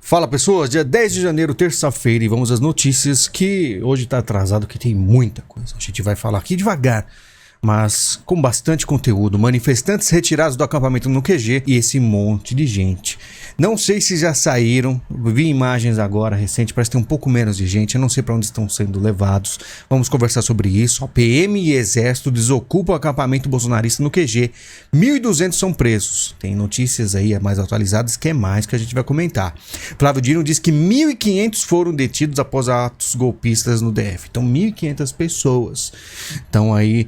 Fala pessoas, dia 10 de janeiro, terça-feira, e vamos às notícias que hoje tá atrasado, que tem muita coisa. A gente vai falar aqui devagar, mas com bastante conteúdo. Manifestantes retirados do acampamento no QG e esse monte de gente. Não sei se já saíram, vi imagens agora recente, parece que tem um pouco menos de gente, eu não sei para onde estão sendo levados. Vamos conversar sobre isso. PM e Exército desocupam o acampamento bolsonarista no QG. 1.200 são presos. Tem notícias aí mais atualizadas que é mais que a gente vai comentar. Flávio Dino diz que 1.500 foram detidos após atos golpistas no DF. Então 1.500 pessoas estão aí,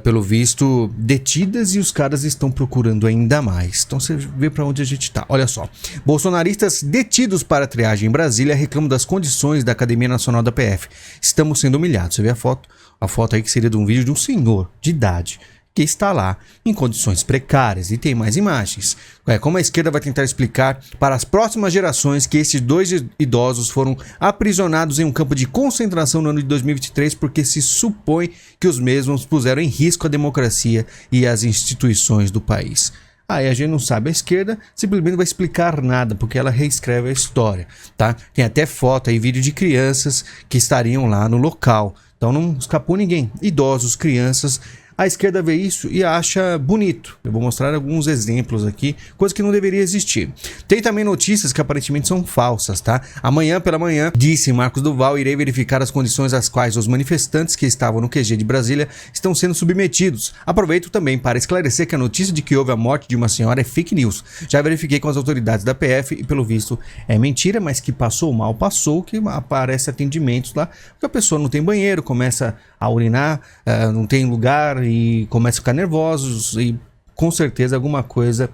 pelo visto, detidas e os caras estão procurando ainda mais. Então você vê para onde a gente tá. Olha só. Bolsonaristas detidos para triagem em Brasília reclamam das condições da Academia Nacional da PF. Estamos sendo humilhados. Você vê a foto aí que seria de um vídeo de um senhor de idade que está lá em condições precárias. E tem mais imagens. Como a esquerda vai tentar explicar para as próximas gerações que esses dois idosos foram aprisionados em um campo de concentração no ano de 2023 porque se supõe que os mesmos puseram em risco a democracia e as instituições do país. Aí a gente não sabe, a esquerda simplesmente não vai explicar nada, porque ela reescreve a história, tá? Tem até foto aí, vídeo de crianças que estariam lá no local, então não escapou ninguém. Idosos, crianças, a esquerda vê isso e acha bonito. Eu vou mostrar alguns exemplos aqui, coisa que não deveria existir. Tem também notícias que aparentemente são falsas, tá? Amanhã pela manhã, disse Marcos Duval, irei verificar as condições às quais os manifestantes que estavam no QG de Brasília estão sendo submetidos. Aproveito também para esclarecer que a notícia de que houve a morte de uma senhora é fake news. Já verifiquei com as autoridades da PF e pelo visto é mentira, mas que passou mal, passou, que aparece atendimentos lá, porque a pessoa não tem banheiro, começa a urinar, não tem lugar e começa a ficar nervosos e com certeza alguma coisa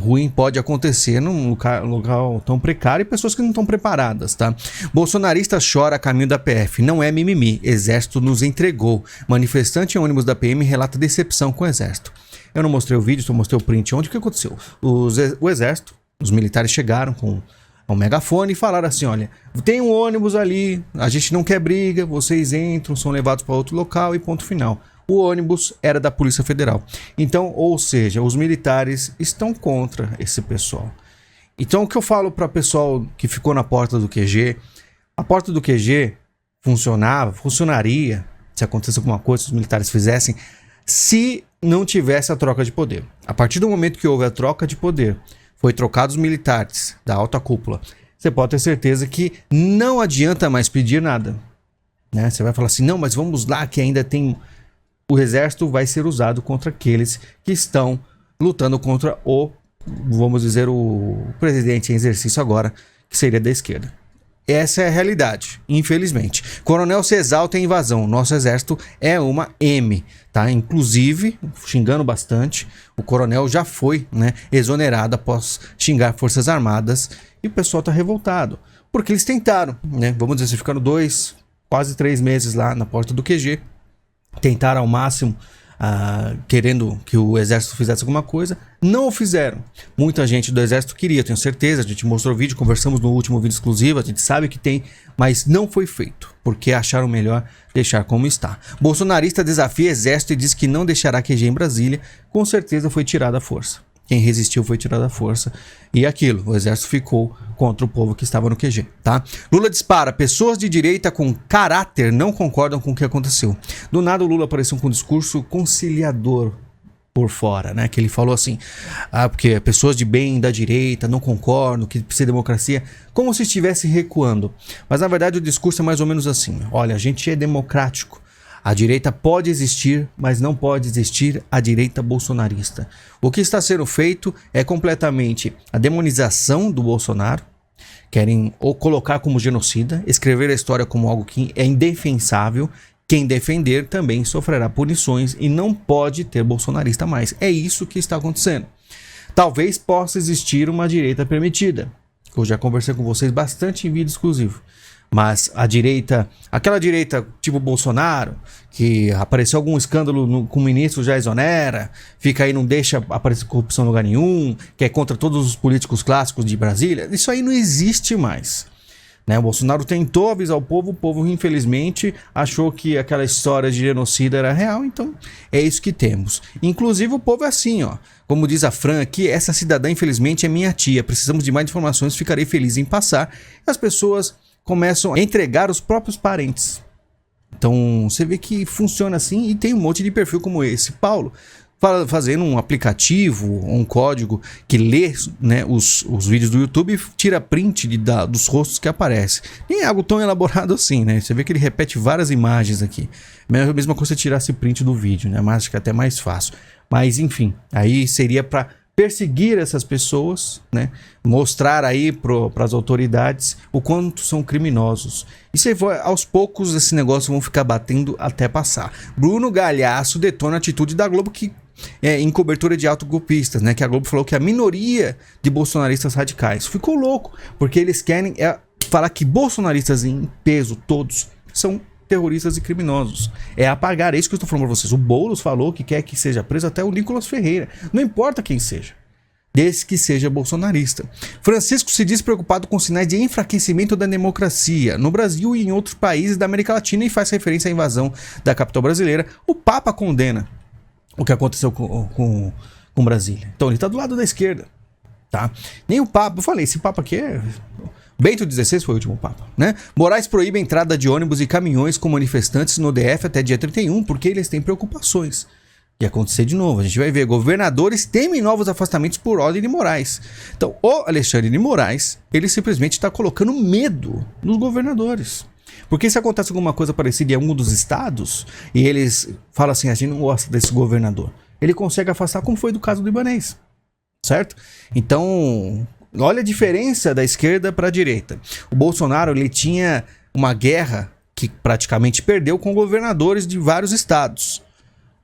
ruim pode acontecer num local tão precário e pessoas que não estão preparadas, tá? Bolsonarista chora a caminho da PF, não é mimimi, Exército nos entregou. Manifestante em ônibus da PM relata decepção com o Exército. Eu não mostrei o vídeo, só mostrei o print. Onde que aconteceu? O Exército, os militares chegaram com um megafone e falaram assim, olha, tem um ônibus ali, a gente não quer briga, vocês entram, são levados para outro local e ponto final. O ônibus era da Polícia Federal. Então, ou seja, os militares estão contra esse pessoal. Então, o que eu falo para o pessoal que ficou na porta do QG, a porta do QG funcionaria, se acontecesse alguma coisa, se os militares fizessem, se não tivesse a troca de poder. A partir do momento que houve a troca de poder, foi trocados os militares da alta cúpula, você pode ter certeza que não adianta mais pedir nada, né? Você vai falar assim, não, mas vamos lá que ainda tem... O Exército vai ser usado contra aqueles que estão lutando contra vamos dizer, o presidente em exercício agora, que seria da esquerda. Essa é a realidade, infelizmente. Coronel se exalta em invasão. Nosso exército é uma M, tá? Inclusive, xingando bastante, o coronel já foi, né, exonerado após xingar Forças Armadas e o pessoal tá revoltado. Porque eles tentaram, né? Vamos dizer, ficaram quase 3 meses lá na porta do QG. Tentaram ao máximo, querendo que o Exército fizesse alguma coisa, não o fizeram. Muita gente do Exército queria, tenho certeza, a gente mostrou o vídeo, conversamos no último vídeo exclusivo, a gente sabe que tem, mas não foi feito, porque acharam melhor deixar como está. Bolsonarista desafia Exército e diz que não deixará QG em Brasília, com certeza foi tirada a força. Quem resistiu foi tirado à força. E aquilo, o Exército ficou contra o povo que estava no QG, tá? Lula dispara. Pessoas de direita com caráter não concordam com o que aconteceu. Do nada o Lula apareceu com um discurso conciliador por fora, né? Que ele falou assim, porque pessoas de bem da direita não concordam, que precisa de democracia, como se estivesse recuando. Mas na verdade o discurso é mais ou menos assim. Olha, a gente é democrático. A direita pode existir, mas não pode existir a direita bolsonarista. O que está sendo feito é completamente a demonização do Bolsonaro. Querem ou colocar como genocida, escrever a história como algo que é indefensável. Quem defender também sofrerá punições e não pode ter bolsonarista mais. É isso que está acontecendo. Talvez possa existir uma direita permitida. Eu já conversei com vocês bastante em vídeo exclusivo. Mas a direita, aquela direita tipo Bolsonaro, que apareceu algum escândalo com o ministro já exonera, fica aí, não deixa aparecer corrupção em lugar nenhum, que é contra todos os políticos clássicos de Brasília, isso aí não existe mais. Né? O Bolsonaro tentou avisar o povo infelizmente achou que aquela história de genocida era real, então é isso que temos. Inclusive o povo é assim, ó. Como diz a Fran aqui, essa cidadã infelizmente é minha tia, precisamos de mais informações, ficarei feliz em passar. As pessoas começam a entregar os próprios parentes. Então você vê que funciona assim e tem um monte de perfil como esse. Paulo, fazendo um aplicativo, um código que lê, né, os vídeos do YouTube e tira print dos rostos que aparecem. Nem é algo tão elaborado assim, né? Você vê que ele repete várias imagens aqui. A mesma coisa se tirasse print do vídeo, né? Mas acho que é até mais fácil. Mas enfim, aí seria para perseguir essas pessoas, né? Mostrar aí para as autoridades o quanto são criminosos. E se for, aos poucos esse negócio vão ficar batendo até passar. Bruno Galhaço detona a atitude da Globo em cobertura de autogolpistas, né? Que a Globo falou que a minoria de bolsonaristas radicais ficou louco, porque eles querem falar que bolsonaristas em peso todos são terroristas e criminosos. É apagar, é isso que eu estou falando para vocês. O Boulos falou que quer que seja preso até o Nicolas Ferreira. Não importa quem seja, desde que seja bolsonarista. Francisco se diz preocupado com sinais de enfraquecimento da democracia no Brasil e em outros países da América Latina e faz referência à invasão da capital brasileira. O Papa condena o que aconteceu com Brasília. Então ele está do lado da esquerda, tá? Nem o Papa, eu falei, esse Papa aqui é... Bento XVI foi o último Papa, né? Moraes proíbe a entrada de ônibus e caminhões com manifestantes no DF até dia 31, porque eles têm preocupações de acontecer de novo. A gente vai ver, governadores temem novos afastamentos por ordem de Moraes. Então, o Alexandre de Moraes, ele simplesmente está colocando medo nos governadores. Porque se acontece alguma coisa parecida em algum dos estados, e eles falam assim, a gente não gosta desse governador, ele consegue afastar, como foi do caso do Ibanez, certo? Então... olha a diferença da esquerda para a direita. O Bolsonaro, ele tinha uma guerra que praticamente perdeu com governadores de vários estados.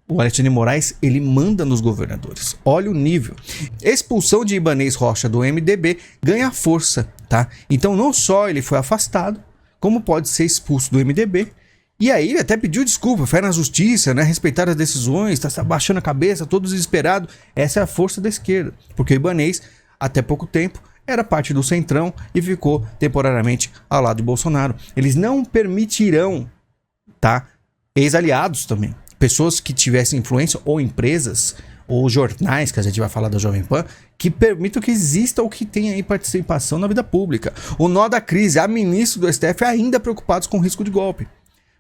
O Alexandre de Moraes, ele manda nos governadores. Olha o nível. Expulsão de Ibanez Rocha do MDB ganha força, tá? Então não só ele foi afastado, como pode ser expulso do MDB. E aí ele até pediu desculpa, fé na justiça, né? Respeitar as decisões, tá baixando a cabeça, todo desesperado. Essa é a força da esquerda. Porque o Ibanez, até pouco tempo, era parte do Centrão e ficou temporariamente ao lado de Bolsonaro. Eles não permitirão, tá? Ex-aliados também. Pessoas que tivessem influência, ou empresas, ou jornais, que a gente vai falar da Jovem Pan, que permitam que exista ou que tenha aí participação na vida pública. O nó da crise, há ministros do STF ainda preocupados com o risco de golpe.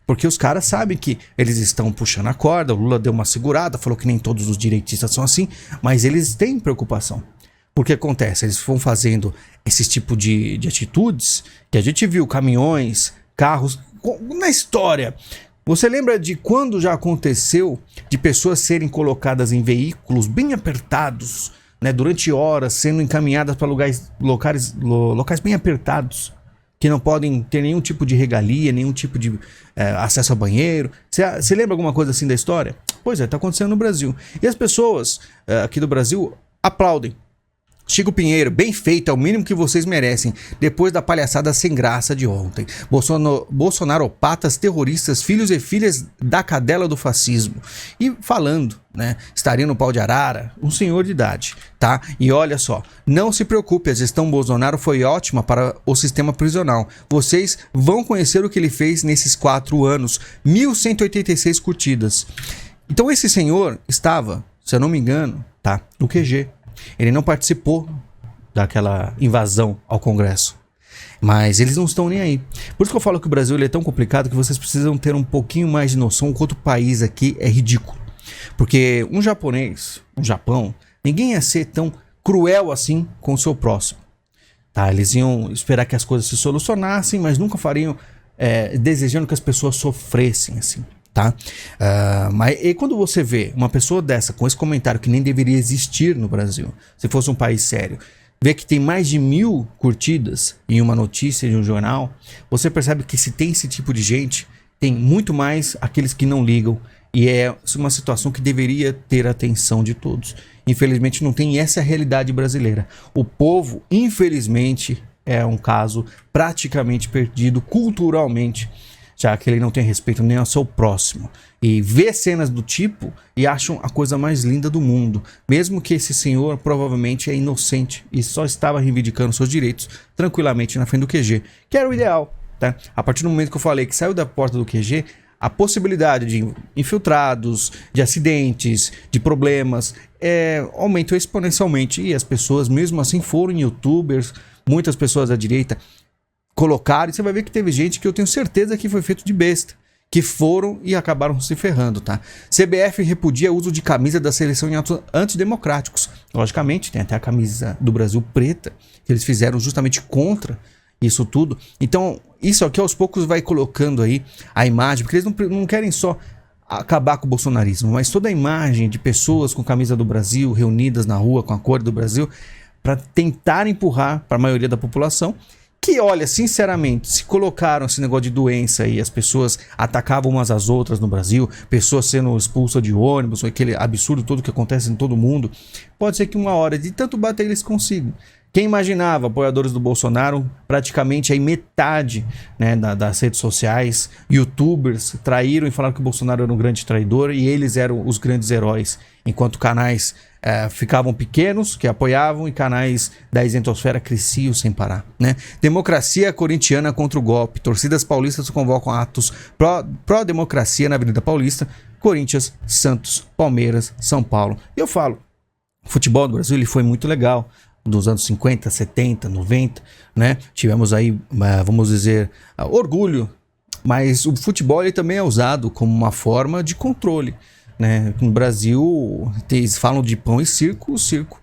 Porque os caras sabem que eles estão puxando a corda, o Lula deu uma segurada, falou que nem todos os direitistas são assim, mas eles têm preocupação. Porque acontece, eles vão fazendo esse tipo de atitudes, que a gente viu caminhões, carros, na história. Você lembra de quando já aconteceu de pessoas serem colocadas em veículos bem apertados, né, durante horas, sendo encaminhadas para locais bem apertados, que não podem ter nenhum tipo de regalia, nenhum tipo de acesso a banheiro? Você lembra alguma coisa assim da história? Pois é, está acontecendo no Brasil. E as pessoas aqui do Brasil aplaudem. Chico Pinheiro, bem feito, é o mínimo que vocês merecem, depois da palhaçada sem graça de ontem. Bolsonaropatas, terroristas, filhos e filhas da cadela do fascismo. E falando, né, estaria no pau de arara, um senhor de idade, tá? E olha só, não se preocupe, a gestão Bolsonaro foi ótima para o sistema prisional. Vocês vão conhecer o que ele fez nesses 4 anos, 1.186 curtidas. Então esse senhor estava, se eu não me engano, tá, no QG. Ele não participou daquela invasão ao Congresso. Mas eles não estão nem aí. Por isso que eu falo que o Brasil ele é tão complicado que vocês precisam ter um pouquinho mais de noção. O outro país aqui é ridículo. Porque um japonês, um Japão, ninguém ia ser tão cruel assim com o seu próximo. Tá? Eles iam esperar que as coisas se solucionassem, mas nunca fariam desejando que as pessoas sofressem assim. Tá? E quando você vê uma pessoa dessa com esse comentário que nem deveria existir no Brasil, se fosse um país sério, vê que tem mais de 1.000 curtidas em uma notícia de um jornal, você percebe que se tem esse tipo de gente, tem muito mais aqueles que não ligam, e é uma situação que deveria ter a atenção de todos. Infelizmente não tem essa realidade brasileira. O povo, infelizmente, é um caso praticamente perdido culturalmente. já que ele não tem respeito nem ao seu próximo. E vê cenas do tipo e acham a coisa mais linda do mundo. Mesmo que esse senhor provavelmente é inocente e só estava reivindicando seus direitos tranquilamente na frente do QG, que era o ideal, tá? A partir do momento que eu falei que saiu da porta do QG, a possibilidade de infiltrados, de acidentes, de problemas, aumentou exponencialmente. E as pessoas, mesmo assim, foram youtubers, muitas pessoas da direita colocaram, e você vai ver que teve gente que eu tenho certeza que foi feito de besta, que foram e acabaram se ferrando, tá? CBF repudia o uso de camisa da seleção em atos antidemocráticos. Logicamente, tem até a camisa do Brasil preta, que eles fizeram justamente contra isso tudo. Então, isso aqui aos poucos vai colocando aí a imagem, porque eles não querem só acabar com o bolsonarismo, mas toda a imagem de pessoas com camisa do Brasil, reunidas na rua com a cor do Brasil, para tentar empurrar para a maioria da população, que, olha, sinceramente, se colocaram esse negócio de doença aí, as pessoas atacavam umas às outras no Brasil, pessoas sendo expulsas de ônibus, aquele absurdo todo que acontece em todo mundo, pode ser que uma hora de tanto bater eles consigam. Quem imaginava, apoiadores do Bolsonaro, praticamente aí metade, né, das redes sociais, youtubers, traíram e falaram que o Bolsonaro era um grande traidor e eles eram os grandes heróis, enquanto canais ficavam pequenos, que apoiavam, e canais da isentosfera cresciam sem parar, né? Democracia corintiana contra o golpe. Torcidas paulistas convocam atos pró-democracia na Avenida Paulista. Corinthians, Santos, Palmeiras, São Paulo. E eu falo, o futebol do Brasil ele foi muito legal. Dos anos 50, 70, 90, né? Tivemos aí, vamos dizer, orgulho. Mas o futebol ele também é usado como uma forma de controle, né? No Brasil, eles falam de pão e circo. O circo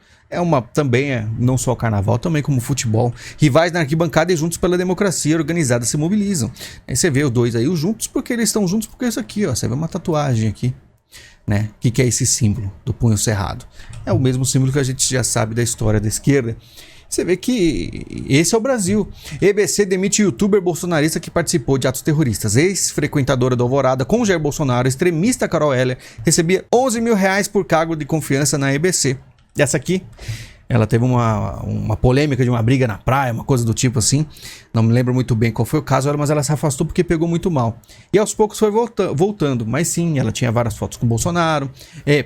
também não só o carnaval, também como o futebol. Rivais na arquibancada e juntos pela democracia organizada se mobilizam. Aí você vê os dois aí juntos, porque eles estão juntos porque é isso aqui, ó. Você vê uma tatuagem aqui, né? O que é esse símbolo do punho cerrado? É o mesmo símbolo que a gente já sabe da história da esquerda. Você vê que esse é o Brasil. EBC demite youtuber bolsonarista que participou de atos terroristas. Ex-frequentadora do Alvorada com Jair Bolsonaro, extremista Carol Heller, recebia 11 mil reais por cargo de confiança na EBC. Essa aqui, ela teve uma polêmica de uma briga na praia, uma coisa do tipo assim. Não me lembro muito bem qual foi o caso, mas ela se afastou porque pegou muito mal. E aos poucos foi voltando. Mas sim, ela tinha várias fotos com o Bolsonaro.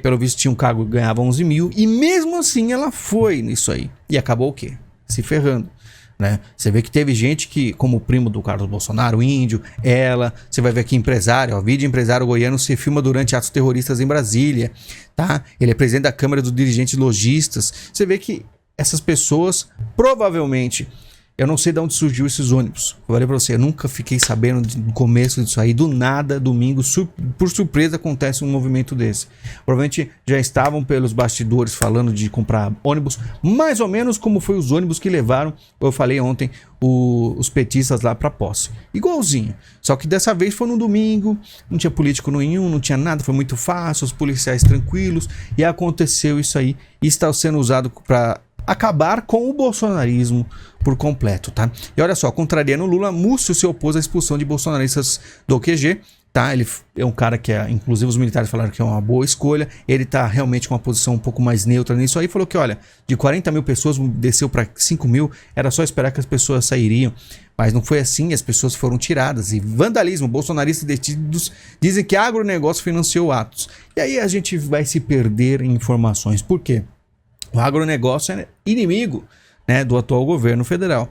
Pelo visto tinha um cargo que ganhava 11 mil. E mesmo assim ela foi nisso aí. E acabou o quê? Se ferrando, né? Você vê que teve gente que, como o primo do Carlos Bolsonaro, o Índio, ela, você vai ver aqui empresário, vídeo empresário goiano se filma durante atos terroristas em Brasília, tá? Ele é presidente da Câmara dos Dirigentes Logistas. Você vê que essas pessoas, provavelmente, eu não sei de onde surgiu esses ônibus. Eu falei pra você, eu nunca fiquei sabendo do começo disso aí. Do nada, domingo, por surpresa, acontece um movimento desse. Provavelmente já estavam pelos bastidores falando de comprar ônibus, mais ou menos como foi os ônibus que levaram, eu falei ontem, os petistas lá pra posse. Igualzinho. Só que dessa vez foi no domingo, não tinha político nenhum, não tinha nada, foi muito fácil, os policiais tranquilos, e aconteceu isso aí. E está sendo usado para acabar com o bolsonarismo por completo, tá? E olha só, contrariando o Lula, Múcio se opôs à expulsão de bolsonaristas do QG, tá? Ele é um cara que, inclusive os militares falaram que é uma boa escolha, ele tá realmente com uma posição um pouco mais neutra nisso aí, falou que, olha, de 40 mil pessoas desceu para 5 mil, era só esperar que as pessoas sairiam, mas não foi assim, as pessoas foram tiradas. E vandalismo, bolsonaristas detidos dizem que agronegócio financiou atos. E aí a gente vai se perder em informações, por quê? O agronegócio é inimigo, né, do atual governo federal.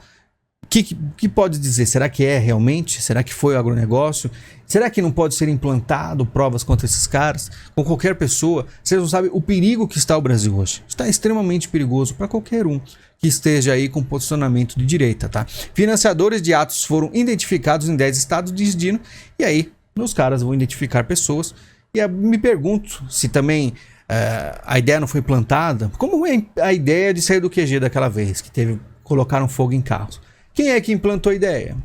O que pode dizer? Será que é realmente? Será que foi o agronegócio? Será que não pode ser implantado provas contra esses caras? Com qualquer pessoa? Vocês não sabem o perigo que está o Brasil hoje. Está extremamente perigoso para qualquer um que esteja aí com posicionamento de direita, tá? Financiadores de atos foram identificados em 10 estados de destino. E aí, os caras vão identificar pessoas. E eu me pergunto se também a ideia não foi plantada. Como é a ideia de sair do QG daquela vez, que colocaram fogo em carros? Quem é que implantou a ideia?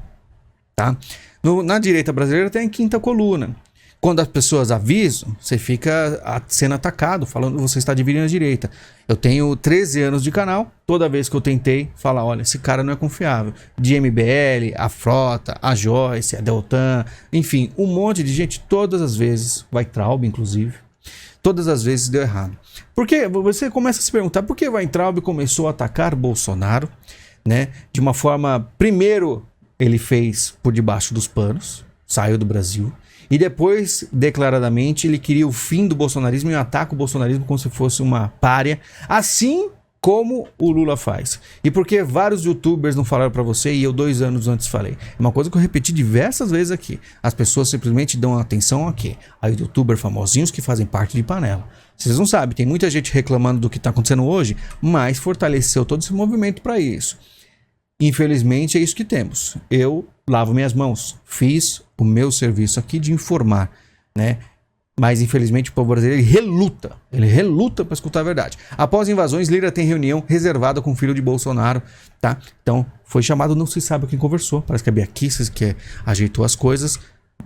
Tá? Na direita brasileira tem a quinta coluna. Quando as pessoas avisam, você fica sendo atacado, falando que você está dividindo a direita. Eu tenho 13 anos de canal, toda vez que eu tentei falar, olha, esse cara não é confiável. De MBL, a Frota, a Joyce, a Deltan, enfim, um monte de gente, todas as vezes, Weintraub inclusive, todas as vezes deu errado. Porque você começa a se perguntar por que Weintraub começou a atacar Bolsonaro, né? De uma forma, primeiro, ele fez por debaixo dos panos, saiu do Brasil. E depois, declaradamente, ele queria o fim do bolsonarismo e ataca o bolsonarismo como se fosse uma pária. Assim como o Lula faz. E porque vários youtubers não falaram pra você e eu 2 anos antes falei. É uma coisa que eu repeti diversas vezes aqui. As pessoas simplesmente dão atenção a quê? A youtubers famosinhos que fazem parte de panela. Vocês não sabem, tem muita gente reclamando do que tá acontecendo hoje, mas fortaleceu todo esse movimento pra isso. Infelizmente é isso que temos. Eu lavo minhas mãos, fiz o meu serviço aqui de informar, né? Mas infelizmente o povo brasileiro ele reluta para escutar a verdade. Após invasões, Lira tem reunião reservada com o filho de Bolsonaro, tá? Então foi chamado, não se sabe quem conversou, parece que a Bia Kicis que ajeitou as coisas,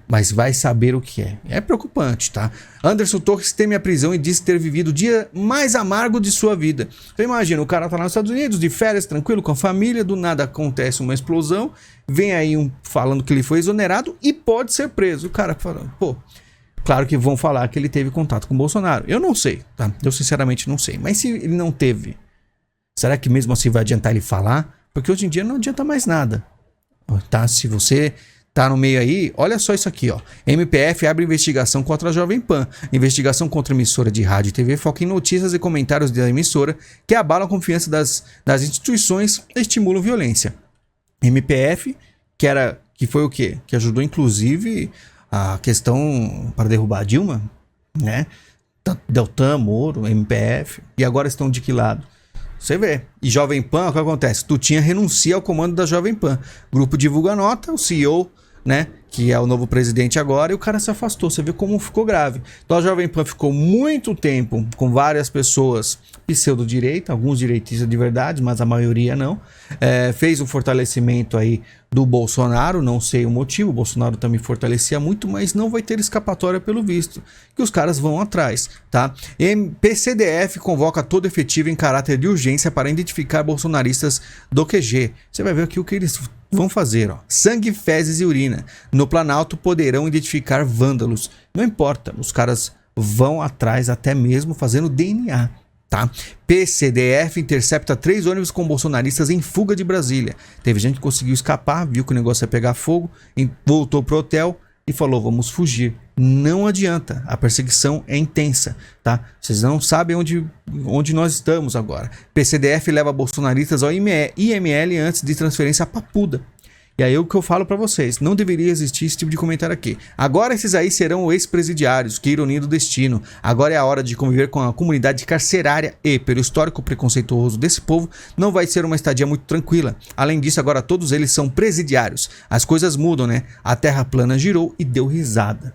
mas vai saber o que é. É preocupante, tá? Anderson Torres teme a prisão e diz ter vivido o dia mais amargo de sua vida. Você imagina, o cara tá lá nos Estados Unidos, de férias, tranquilo, com a família, do nada acontece uma explosão, vem aí falando que ele foi exonerado e pode ser preso. O cara falando, pô, claro que vão falar que ele teve contato com o Bolsonaro. Eu não sei, tá? Eu sinceramente não sei. Mas se ele não teve, será que mesmo assim vai adiantar ele falar? Porque hoje em dia não adianta mais nada, tá? Se você tá no meio aí, olha só isso aqui, ó. MPF abre investigação contra a Jovem Pan. Investigação contra a emissora de rádio e TV foca em notícias e comentários da emissora que abalam a confiança das instituições e estimulam violência. MPF, que foi o quê? Que ajudou, inclusive, a questão para derrubar a Dilma, né? Deltan, Moro, MPF. E agora estão de que lado? Você vê. E Jovem Pan, o que acontece? Tutinha renuncia ao comando da Jovem Pan. Grupo divulga nota, o CEO, né, que é o novo presidente agora, e o cara se afastou. Você vê como ficou grave. Então a Jovem Pan ficou muito tempo com várias pessoas pseudo-direita, alguns direitistas de verdade, mas a maioria não. Fez um fortalecimento aí do Bolsonaro, não sei o motivo, o Bolsonaro também fortalecia muito, mas não vai ter escapatória pelo visto, que os caras vão atrás, tá? PCDF convoca todo efetivo em caráter de urgência para identificar bolsonaristas do QG. Você vai ver aqui o que eles vão fazer, ó. Sangue, fezes e urina. No Planalto poderão identificar vândalos. Não importa, os caras vão atrás até mesmo fazendo DNA, tá? PCDF intercepta 3 ônibus com bolsonaristas em fuga de Brasília. Teve gente que conseguiu escapar, viu que o negócio ia pegar fogo, voltou pro hotel e falou, vamos fugir. Não adianta, a perseguição é intensa, tá? Vocês não sabem onde nós estamos agora. PCDF leva bolsonaristas ao IML antes de transferência a Papuda. E aí o que eu falo pra vocês, não deveria existir esse tipo de comentário aqui. Agora esses aí serão ex-presidiários, que ironia do destino. Agora é a hora de conviver com a comunidade carcerária e, pelo histórico preconceituoso desse povo, não vai ser uma estadia muito tranquila. Além disso, agora todos eles são presidiários. As coisas mudam, né? A terra plana girou e deu risada.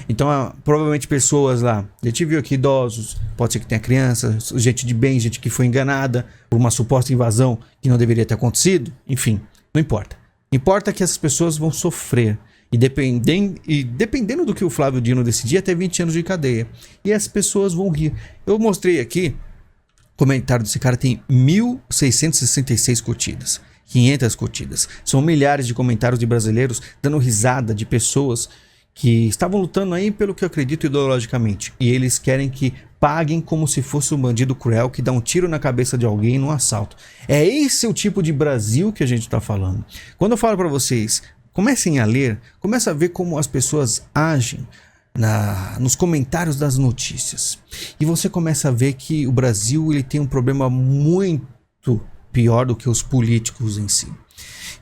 Então, provavelmente pessoas lá, a gente viu aqui idosos, pode ser que tenha crianças, gente de bem, gente que foi enganada por uma suposta invasão que não deveria ter acontecido. Enfim, não importa. Importa que essas pessoas vão sofrer. E dependendo do que o Flávio Dino decidir, até 20 anos de cadeia. E as pessoas vão rir. Eu mostrei aqui, o comentário desse cara tem 1.666 curtidas. 500 curtidas. São milhares de comentários de brasileiros dando risada de pessoas que estavam lutando aí pelo que eu acredito ideologicamente. E eles querem que paguem como se fosse um bandido cruel que dá um tiro na cabeça de alguém num assalto. É esse o tipo de Brasil que a gente está falando. Quando eu falo para vocês, comecem a ler, comecem a ver como as pessoas agem nos comentários das notícias. E você começa a ver que o Brasil ele tem um problema muito pior do que os políticos em si.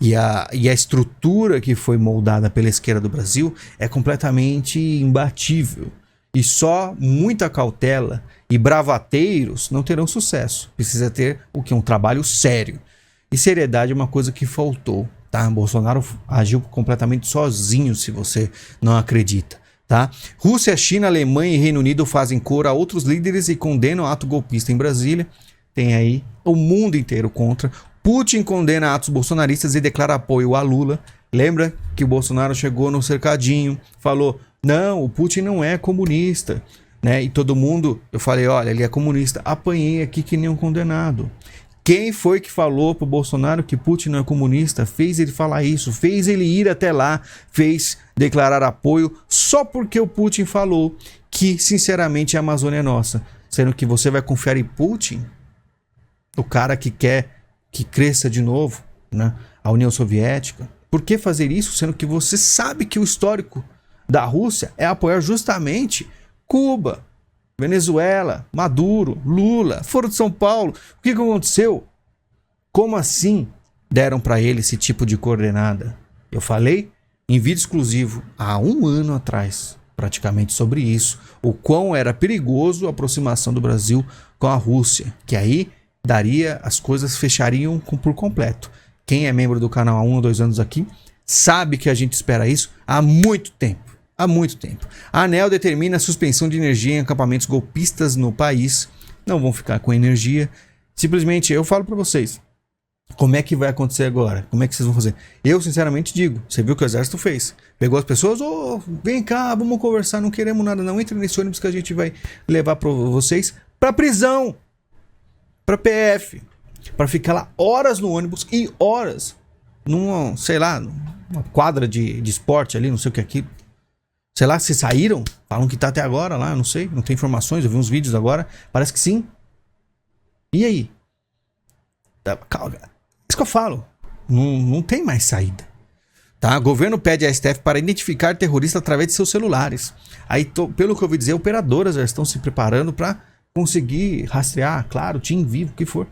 E a estrutura que foi moldada pela esquerda do Brasil é completamente imbatível. E só muita cautela e bravateiros não terão sucesso. Precisa ter o que? Um trabalho sério. E seriedade é uma coisa que faltou, tá? Bolsonaro agiu completamente sozinho, se você não acredita, tá? Rússia, China, Alemanha e Reino Unido fazem cor a outros líderes e condenam o ato golpista em Brasília. Tem aí o mundo inteiro contra. Putin condena atos bolsonaristas e declara apoio a Lula. Lembra que o Bolsonaro chegou no cercadinho, falou, não, o Putin não é comunista, né? E todo mundo, eu falei, olha, ele é comunista. Apanhei aqui que nem um condenado. Quem foi que falou pro Bolsonaro que Putin não é comunista? Fez ele falar isso, fez ele ir até lá, fez declarar apoio só porque o Putin falou que, sinceramente, a Amazônia é nossa. Sendo que você vai confiar em Putin, o cara que quer que cresça de novo, né? A União Soviética. Por que fazer isso, sendo que você sabe que o histórico da Rússia é apoiar justamente Cuba, Venezuela, Maduro, Lula, Foro de São Paulo? O que aconteceu? Como assim deram para ele esse tipo de coordenada? Eu falei em vídeo exclusivo há 1 ano atrás, praticamente, sobre isso. O quão era perigoso a aproximação do Brasil com a Rússia. Que aí as coisas fechariam por completo. Quem é membro do canal há 1 ou 2 anos aqui sabe que a gente espera isso há muito tempo. Há muito tempo. A ANEEL determina a suspensão de energia em acampamentos golpistas no país. Não vão ficar com energia. Simplesmente, eu falo para vocês. Como é que vai acontecer agora? Como é que vocês vão fazer? Eu, sinceramente, digo. Você viu o que o exército fez? Pegou as pessoas, vem cá, vamos conversar, não queremos nada, não. Entre nesse ônibus que a gente vai levar para vocês pra prisão. Pra PF. Pra ficar lá horas no ônibus e horas numa, sei lá, numa quadra de esporte ali, não sei o que é aquilo. Sei lá, se saíram? Falam que tá até agora lá, não sei. Não tem informações, eu vi uns vídeos agora. Parece que sim. E aí? Calma. Isso que eu falo. Não tem mais saída. Tá? O governo pede à STF para identificar terroristas através de seus celulares. Aí, pelo que eu ouvi dizer, operadoras já estão se preparando para conseguir rastrear, claro, TIM vivo, o que for.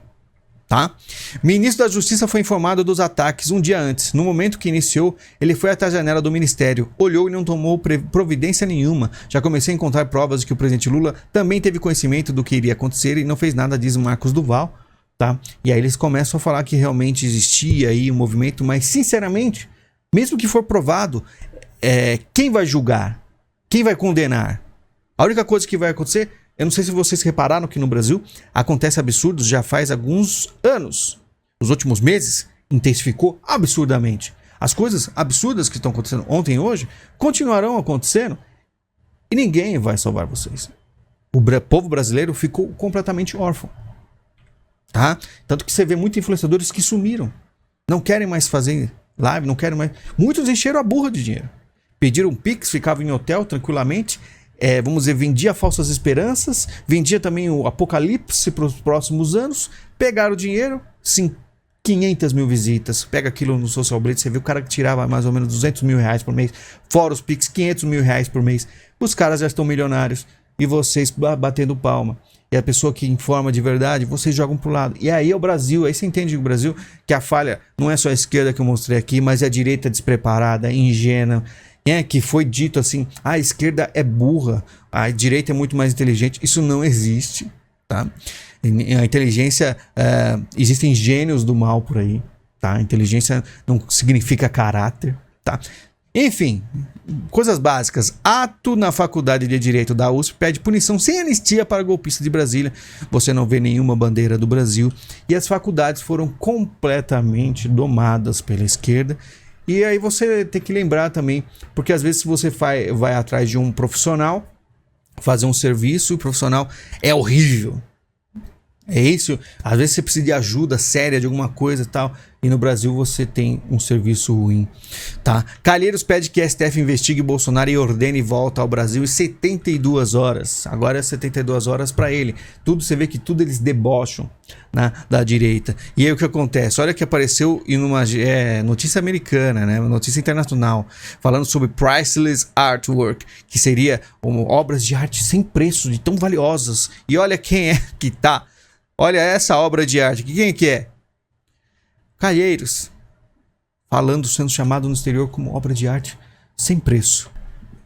Tá? Ministro da Justiça foi informado dos ataques um dia antes. No momento que iniciou, ele foi até a janela do ministério, olhou e não tomou providência nenhuma. Já comecei a encontrar provas de que o presidente Lula também teve conhecimento do que iria acontecer e não fez nada, diz Marcos Duval. Tá? E aí eles começam a falar que realmente existia aí um movimento, mas sinceramente, mesmo que for provado, quem vai julgar? Quem vai condenar? A única coisa que vai acontecer, eu não sei se vocês repararam que no Brasil acontece absurdos já faz alguns anos. Nos últimos meses intensificou absurdamente. As coisas absurdas que estão acontecendo ontem e hoje continuarão acontecendo e ninguém vai salvar vocês. O povo brasileiro ficou completamente órfão. Tá? Tanto que você vê muitos influenciadores que sumiram. Não querem mais fazer live, não querem mais. Muitos encheram a burra de dinheiro. Pediram um Pix, ficavam em hotel tranquilamente. Vamos dizer, vendia falsas esperanças, vendia também o apocalipse para os próximos anos. Pegaram o dinheiro, sim, 500 mil visitas. Pega aquilo no Social Blade, você vê o cara que tirava mais ou menos 200 mil reais por mês. Fora os Pix, 500 mil reais por mês. Os caras já estão milionários. E vocês batendo palma. E a pessoa que informa de verdade, vocês jogam pro lado. E aí é o Brasil, aí você entende o Brasil, que a falha não é só a esquerda que eu mostrei aqui, mas é a direita despreparada, ingênua, que foi dito assim, a esquerda é burra, a direita é muito mais inteligente. Isso não existe, tá? A inteligência, existem gênios do mal por aí, tá? Inteligência não significa caráter, tá? Enfim, coisas básicas. Ato na Faculdade de Direito da USP pede punição sem anistia para golpistas de Brasília. Você não vê nenhuma bandeira do Brasil. E as faculdades foram completamente domadas pela esquerda. E aí você tem que lembrar também, porque às vezes se você vai atrás de um profissional, fazer um serviço, o profissional é horrível. É isso, às vezes você precisa de ajuda séria de alguma coisa e tal, e no Brasil você tem um serviço ruim, tá? Calheiros pede que a STF investigue Bolsonaro e ordene volta ao Brasil em 72 horas. Agora é 72 horas para ele. Tudo, você vê que tudo eles debocham, né, da direita. E aí o que acontece? Olha que apareceu em uma notícia americana, né, uma notícia internacional, falando sobre priceless artwork, que seria obras de arte sem preço, de tão valiosas. E olha quem é que tá. Olha essa obra de arte. Quem é que é? Calheiros. Sendo chamado no exterior como obra de arte sem preço.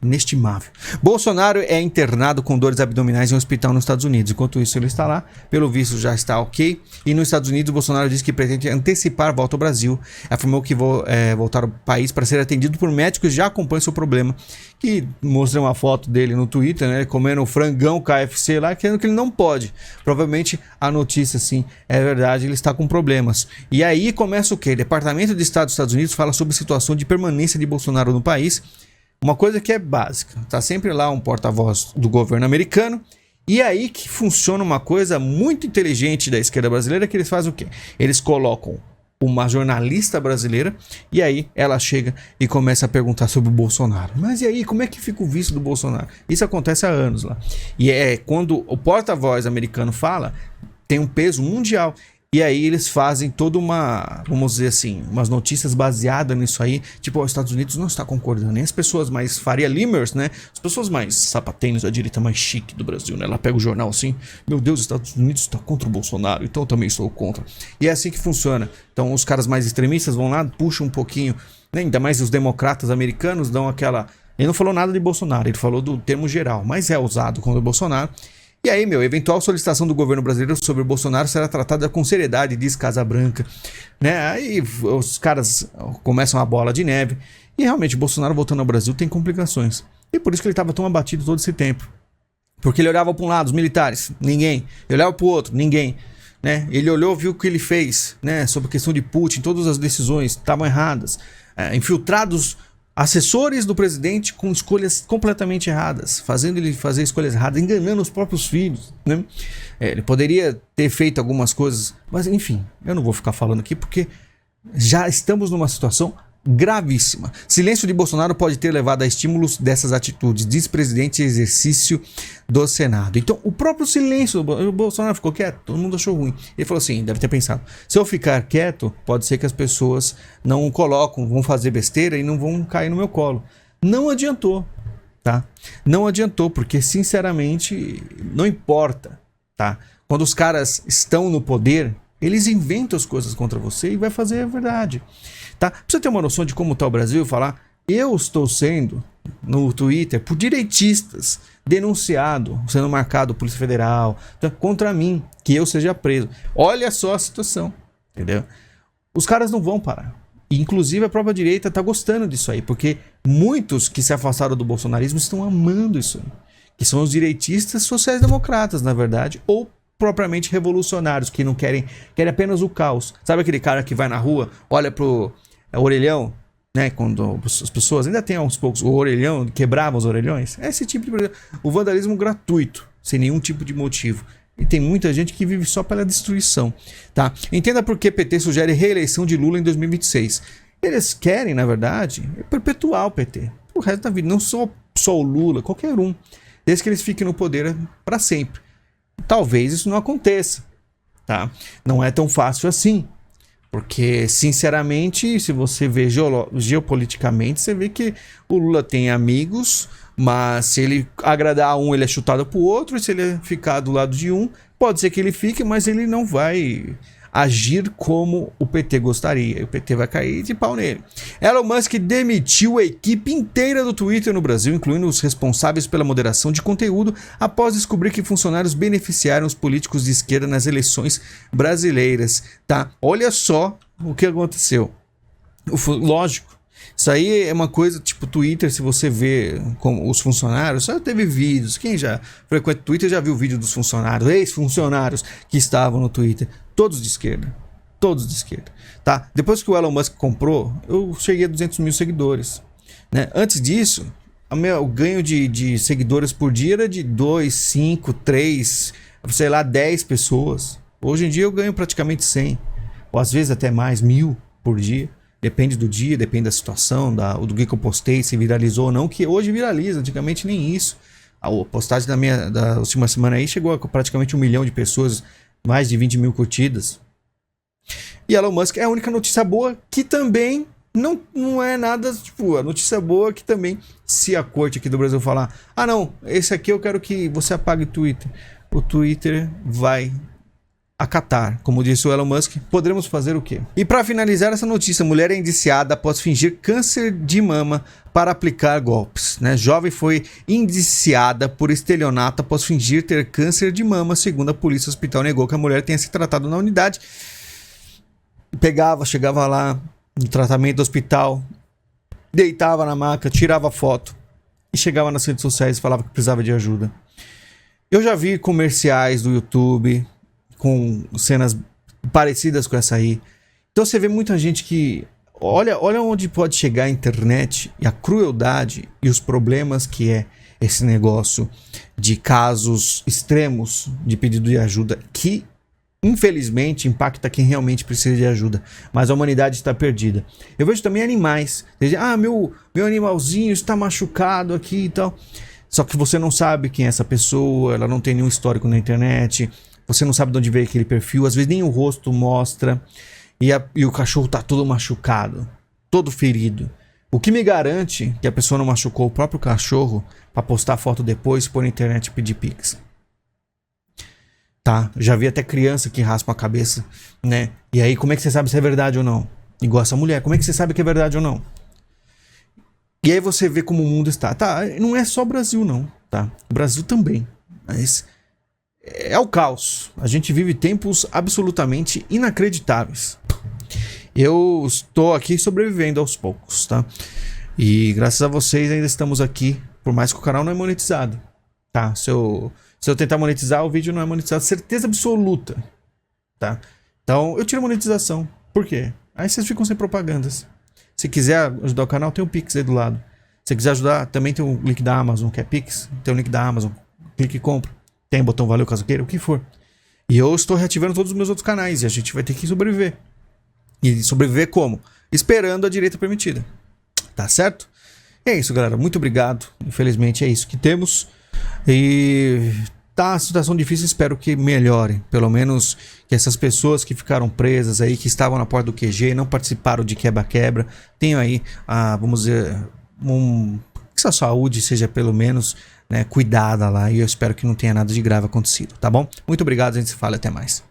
Inestimável. Bolsonaro é internado com dores abdominais em um hospital nos Estados Unidos. Enquanto isso, ele está lá. Pelo visto, já está ok. E nos Estados Unidos, Bolsonaro disse que pretende antecipar a volta ao Brasil. Afirmou que voltar ao país para ser atendido por médicos que já acompanham seu problema. Que mostrei uma foto dele no Twitter, né? Comendo frangão KFC lá, querendo que ele não pode. Provavelmente a notícia, sim, é verdade. Ele está com problemas. E aí começa o quê? O Departamento de Estado dos Estados Unidos fala sobre a situação de permanência de Bolsonaro no país. Uma coisa que é básica, tá sempre lá um porta-voz do governo americano, e aí que funciona uma coisa muito inteligente da esquerda brasileira, que eles fazem o quê? Eles colocam uma jornalista brasileira, e aí ela chega e começa a perguntar sobre o Bolsonaro. Mas e aí, como é que fica o vice do Bolsonaro? Isso acontece há anos lá. E quando o porta-voz americano fala, tem um peso mundial. E aí eles fazem toda uma, vamos dizer assim, umas notícias baseadas nisso aí. Tipo, os Estados Unidos não está concordando. Nem as pessoas mais Faria Limers, né? As pessoas mais sapatênis, a direita mais chique do Brasil, né? Ela pega o jornal assim, meu Deus, os Estados Unidos está contra o Bolsonaro, então eu também sou contra. E é assim que funciona. Então os caras mais extremistas vão lá, puxam um pouquinho, né? Ainda mais os democratas americanos dão aquela... Ele não falou nada de Bolsonaro, ele falou do termo geral, mas é usado contra o Bolsonaro. E aí, eventual solicitação do governo brasileiro sobre o Bolsonaro será tratada com seriedade, diz Casa Branca, né? Aí os caras começam a bola de neve e realmente Bolsonaro voltando ao Brasil tem complicações. E por isso que ele estava tão abatido todo esse tempo. Porque ele olhava para um lado, os militares, ninguém. Ele olhava para o outro, ninguém. Né? Ele olhou, viu o que ele fez, né? Sobre a questão de Putin, todas as decisões estavam erradas. Infiltrados... assessores do presidente com escolhas completamente erradas, fazendo ele fazer escolhas erradas, enganando os próprios filhos, né? Ele poderia ter feito algumas coisas, mas enfim, eu não vou ficar falando aqui porque já estamos numa situação gravíssima. Silêncio de Bolsonaro pode ter levado a estímulos dessas atitudes, diz presidente em exercício do Senado. Então, o próprio silêncio do Bolsonaro ficou quieto, todo mundo achou ruim. Ele falou assim, deve ter pensado, se eu ficar quieto, pode ser que as pessoas não colocam, vão fazer besteira e não vão cair no meu colo. Não adiantou, tá? Não adiantou, porque sinceramente não importa, tá? Quando os caras estão no poder, eles inventam as coisas contra você e vai fazer a verdade. Tá? Pra você ter uma noção de como está o Brasil, falar, eu estou sendo, no Twitter, por direitistas, denunciado, sendo marcado Polícia Federal, tá? Contra mim, que eu seja preso. Olha só a situação, entendeu? Os caras não vão parar. E, inclusive, a própria direita está gostando disso aí, porque muitos que se afastaram do bolsonarismo estão amando isso aí. Que são os direitistas sociais-democratas, na verdade, ou propriamente revolucionários, que não querem apenas o caos. Sabe aquele cara que vai na rua, olha pro orelhão, né? Quando as pessoas, ainda tem uns poucos, o orelhão, quebravam os orelhões. É esse tipo de... O vandalismo gratuito, sem nenhum tipo de motivo. E tem muita gente que vive só pela destruição, tá? Entenda por que PT sugere reeleição de Lula em 2026. Eles querem, na verdade, perpetuar o PT. O resto da vida, não só o Lula, qualquer um. Desde que eles fiquem no poder para sempre. Talvez isso não aconteça, tá? Não é tão fácil assim. Porque, sinceramente, se você vê geopoliticamente, você vê que o Lula tem amigos, mas se ele agradar a um, ele é chutado pro outro, e se ele ficar do lado de um, pode ser que ele fique, mas ele não vai agir como o PT gostaria. O PT vai cair de pau nele. Elon Musk demitiu a equipe inteira do Twitter no Brasil, incluindo os responsáveis pela moderação de conteúdo, após descobrir que funcionários beneficiaram os políticos de esquerda nas eleições brasileiras, tá? Olha só o que aconteceu. Lógico, isso aí é uma coisa, tipo, Twitter, se você vê como os funcionários, só teve vídeos, quem já frequenta o Twitter já viu vídeo dos funcionários, ex-funcionários que estavam no Twitter, todos de esquerda, tá? Depois que o Elon Musk comprou, eu cheguei a 200 mil seguidores, né? Antes disso, o ganho de seguidores por dia era de 2, 5, 3, sei lá, 10 pessoas. Hoje em dia eu ganho praticamente 100, ou às vezes até mais, 1000 por dia. Depende do dia, depende da situação, do que eu postei, se viralizou ou não, que hoje viraliza, antigamente nem isso. A postagem da última semana aí chegou a praticamente 1 milhão de pessoas, mais de 20 mil curtidas. E Elon Musk é a única notícia boa que também não é nada, tipo, a notícia boa que também, se a corte aqui do Brasil falar, não, esse aqui eu quero que você apague o Twitter, o Twitter vai acatar, como disse o Elon Musk, poderemos fazer o quê? E para finalizar essa notícia, mulher é indiciada após fingir câncer de mama para aplicar golpes, né? Jovem foi indiciada por estelionato após fingir ter câncer de mama, segundo a polícia. O hospital negou que a mulher tenha se tratado na unidade. Chegava lá no tratamento do hospital, deitava na maca, tirava foto e chegava nas redes sociais e falava que precisava de ajuda. Eu já vi comerciais do YouTube com cenas parecidas com essa aí. Então você vê muita gente que... Olha onde pode chegar a internet e a crueldade e os problemas que é esse negócio de casos extremos de pedido de ajuda que, infelizmente, impacta quem realmente precisa de ajuda. Mas a humanidade está perdida. Eu vejo também animais. Meu animalzinho está machucado aqui e tal. Só que você não sabe quem é essa pessoa, ela não tem nenhum histórico na internet. você não sabe de onde veio aquele perfil, às vezes nem o rosto mostra, e o cachorro tá todo machucado, todo ferido. O que me garante que a pessoa não machucou o próprio cachorro pra postar foto depois, pôr na internet e pedir pix. Tá? Já vi até criança que raspa a cabeça, né? E aí, como é que você sabe se é verdade ou não? Igual essa mulher, como é que você sabe que é verdade ou não? E aí você vê como o mundo está. Tá, não é só o Brasil, não, tá? O Brasil também. Mas é o caos. A gente vive tempos absolutamente inacreditáveis. Eu estou aqui sobrevivendo aos poucos, tá? E graças a vocês ainda estamos aqui, por mais que o canal não é monetizado, tá? Se eu tentar monetizar, o vídeo não é monetizado, certeza absoluta, tá? Então eu tiro a monetização. Por quê? Aí vocês ficam sem propagandas. Se quiser ajudar o canal, tem o Pix aí do lado. Se quiser ajudar, também tem o link da Amazon, que é Pix. Tem o link da Amazon, clique e compra. Tem o botão Valeu Caso Queira, o que for. E eu estou reativando todos os meus outros canais e a gente vai ter que sobreviver. E sobreviver como? Esperando a direita permitida. Tá certo? E é isso, galera. Muito obrigado. Infelizmente é isso que temos. E tá uma situação difícil, espero que melhore. Pelo menos que essas pessoas que ficaram presas aí, que estavam na porta do QG, não participaram de quebra-quebra, tenham aí, vamos dizer, que sua saúde seja pelo menos, né, cuidada lá. E eu espero que não tenha nada de grave acontecido, tá bom? Muito obrigado, a gente se fala, até mais.